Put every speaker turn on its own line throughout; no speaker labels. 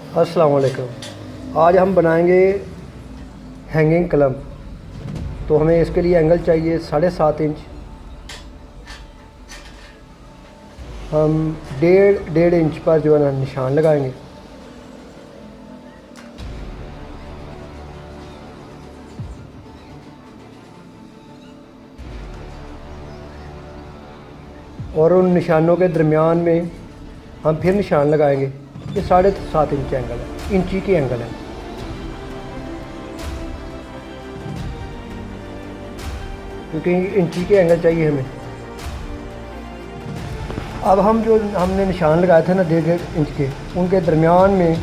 अस्सलाम वालेकुम। आज हम बनाएंगे हैंगिंग क्लम्प। तो हमें इसके लिए एंगल चाहिए 7.5 इंच। हम डेढ़ इंच पर जो है ना निशान लगाएंगे। और उन निशानों के दरमियान में हम फिर निशान लगाएंगे। ये 7.5 इंच एंगल है, इंची की एंगल है। क्योंकि इंची के एंगल चाहिए हमें। अब हम जो हमने निशान लगाए थे ना 1.5 इंच के, उनके दरमियान में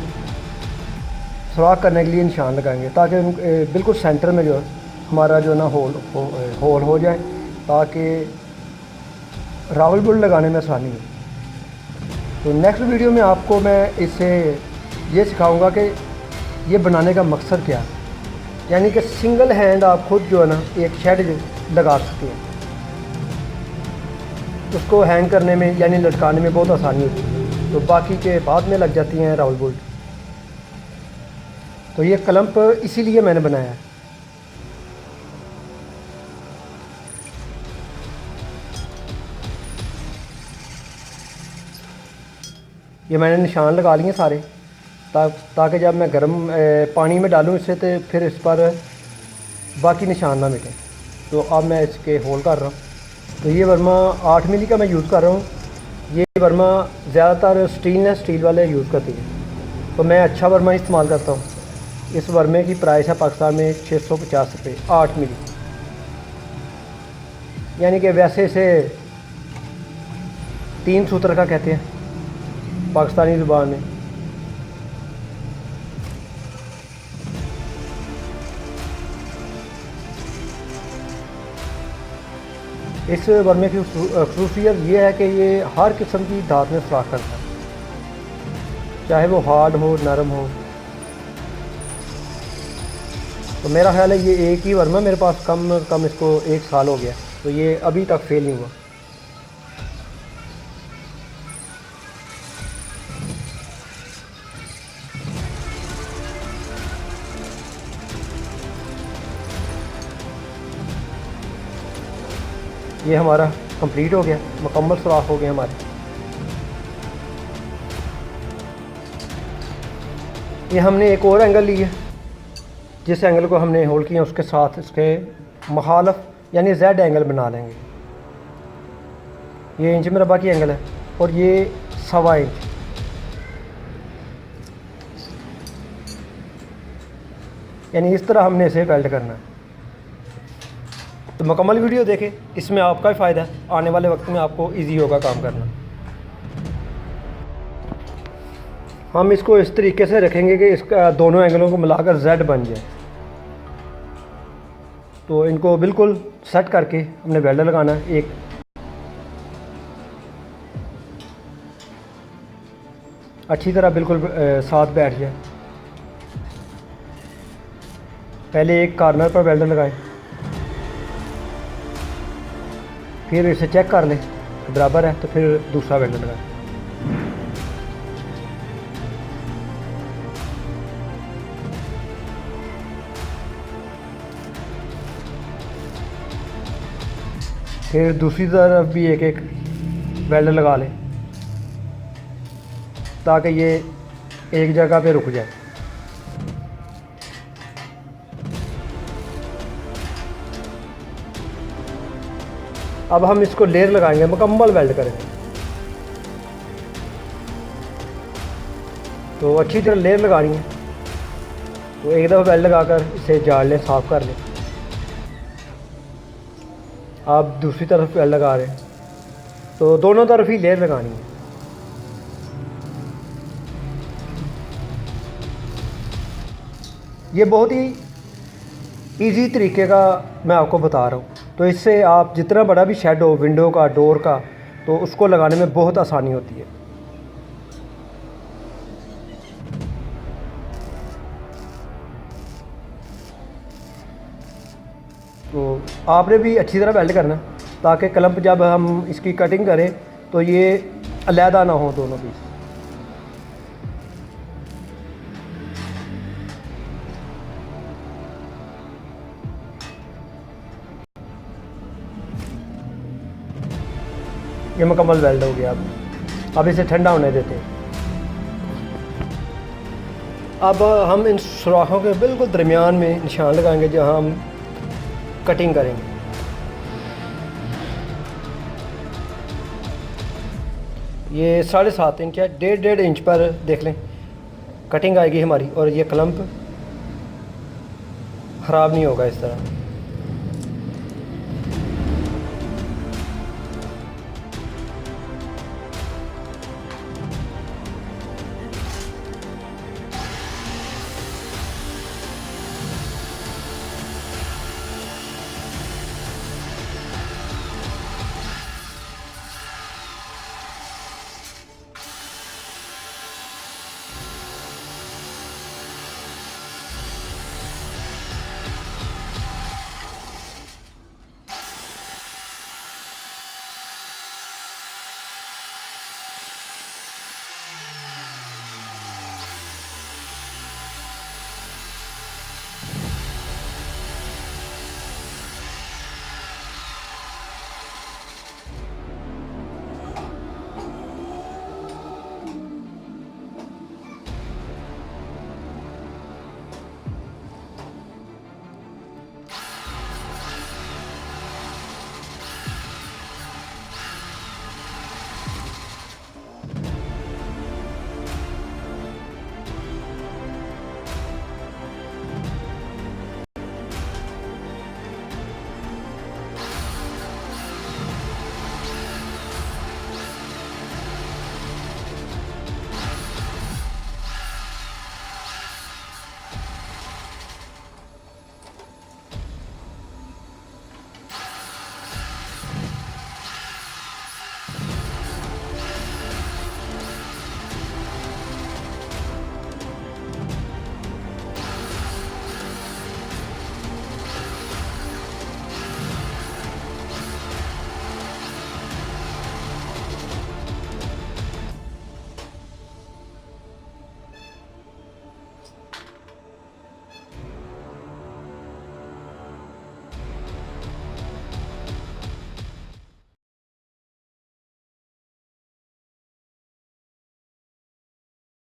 सुराख करने के लिए निशान लगाएंगे, ताकि बिल्कुल सेंटर में जो हमारा जो ना होल हो जाए, ताकि रावल बोल्ट लगाने में आसानी हो। तो नेक्स्ट वीडियो में आपको मैं इससे ये सिखाऊंगा कि ये बनाने का मकसद क्या है। यानी कि सिंगल हैंड आप खुद जो है ना एक शेड लगा सकते हैं। उसको हैंग करने में यानी लटकाने में बहुत आसानी होती है, तो बाकी के बाद में लग जाती हैं रावल बोल्ट। तो ये क्लम्प इसीलिए मैंने बनाया है। ये मैंने निशान लगा लिए सारे, ताकि जब मैं गर्म पानी में डालूं इससे, तो फिर इस पर बाकी निशान ना मिटें। तो अब मैं इसके होल कर रहा हूँ। तो ये वर्मा 8 मिली का मैं यूज़ कर रहा हूँ। ये वर्मा ज़्यादातर स्टील वाले यूज़ करती हैं, तो मैं अच्छा वर्मा इस्तेमाल करता हूँ। इस वर्मे की प्राइस है पाकिस्तान में 650 रुपये 8 मिली। यानी कि वैसे इसे 3 सूत्र का कहते हैं पाकिस्तानी ज़ुबान में। इस वर्मे की खसूसियत ये है कि ये हर किस्म की धात में सुराख करता है, चाहे वो हार्ड हो नरम हो। तो मेरा ख्याल है ये एक ही वर्मा मेरे पास कम इसको 1 साल हो गया, तो ये अभी तक फेल नहीं हुआ। ये हमारा कंप्लीट हो गया, मुकम्मल सुराख हो गए हमारे। ये हमने एक और एंगल लिया, जिस एंगल को हमने होल किया उसके साथ इसके मुखालफ यानी जेड एंगल बना लेंगे। ये इंच मरबा की एंगल है और ये 1.25 इंच। यानी इस तरह हमने इसे वेल्ड करना है। तो मुकम्मल वीडियो देखें, इसमें आपका ही फ़ायदा है। आने वाले वक्त में आपको इजी होगा काम करना। हम इसको इस तरीके से रखेंगे कि इसका दोनों एंगलों को मिलाकर जेड बन जाए। तो इनको बिल्कुल सेट करके हमने वेल्डर लगाना है, एक अच्छी तरह बिल्कुल साथ बैठ जाए। पहले एक कॉर्नर पर वेल्डर लगाएं, फिर इसे चेक कर लें बराबर है, तो फिर दूसरा वेल्डर लगाएं। फिर दूसरी तरफ भी एक वेल्डर लगा लें, ताकि ये एक जगह पे रुक जाए। अब हम इसको लेयर लगाएंगे, मुकम्मल वेल्ड करेंगे। तो अच्छी तरह लेयर लगानी है। तो एक दफ़ा वेल्ड लगाकर इसे झाड़ लें, साफ़ कर लें। आप दूसरी तरफ वेल्ड लगा रहे हैं, तो दोनों तरफ ही लेयर लगानी है। ये बहुत ही इजी तरीके का मैं आपको बता रहा हूँ। तो इससे आप जितना बड़ा भी शेड हो, विंडो का, डोर का, तो उसको लगाने में बहुत आसानी होती है। तो आपने भी अच्छी तरह वेल्ड करना, ताकि क्लम्प जब हम इसकी कटिंग करें तो ये अलहदा ना हो दोनों पीस। ये मुकम्मल वेल्ड हो गया। अब इसे ठंडा होने देते हैं। अब हम इन सुराखों के बिल्कुल दरमियान में निशान लगाएंगे जहाँ हम कटिंग करेंगे। ये 7.5 इंच है, 1.5 इंच पर देख लें कटिंग आएगी हमारी, और ये क्लम्प ख़राब नहीं होगा इस तरह।